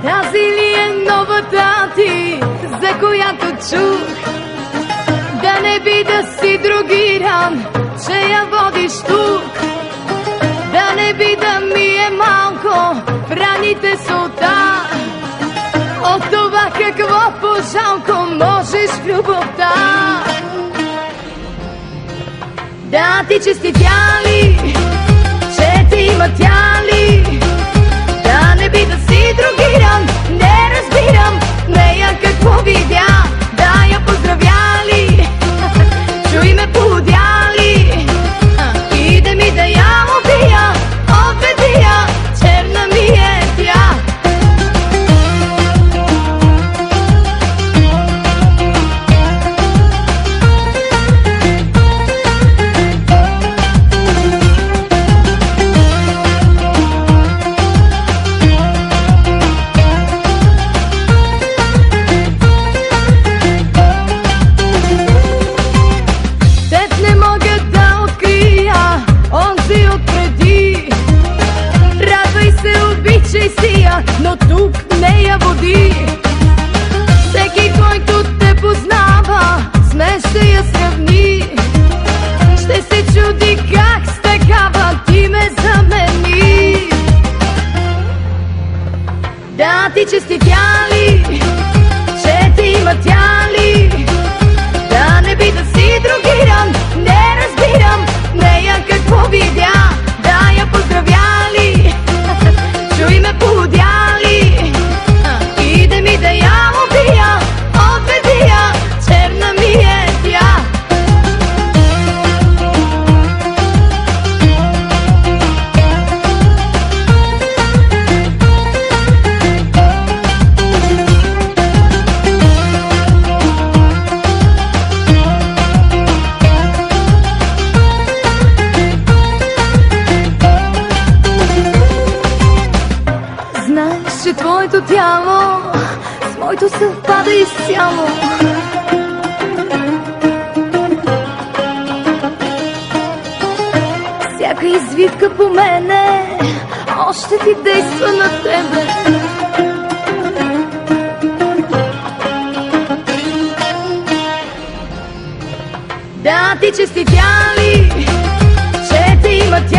Тази ли е новата ти, за която чух? Да не би да си другиран, че я водиш тук. Да не би да ми е малко в раните солта. От това какво по-жалко можеш в любовта. Да ти честитя ли, че те има тя ли? Да не би да си другиран, не разбирам нея какво видя. Да я поздравя ли, чуй ме полудя ли? Иде ми да я убия, отведи я, черна ми е тя. Но тук не я води. Всеки, който те познава, с мен ще я сравни. Ще се чуди как с такава ти ме замени. Да ти честитя ли, че ти има тя ли? Да не би да си другиран, не разбирам нея какво видя. Да я поздравя ли, чуй ме полудя ли? Иде ми да я убия, отведи я, черна ми е тя. Знаеш, че твоето тяло с моето съвпада изцяло. Всяка извивка по мене още ти действа на тебе. Да ти честитя ли, че те има тя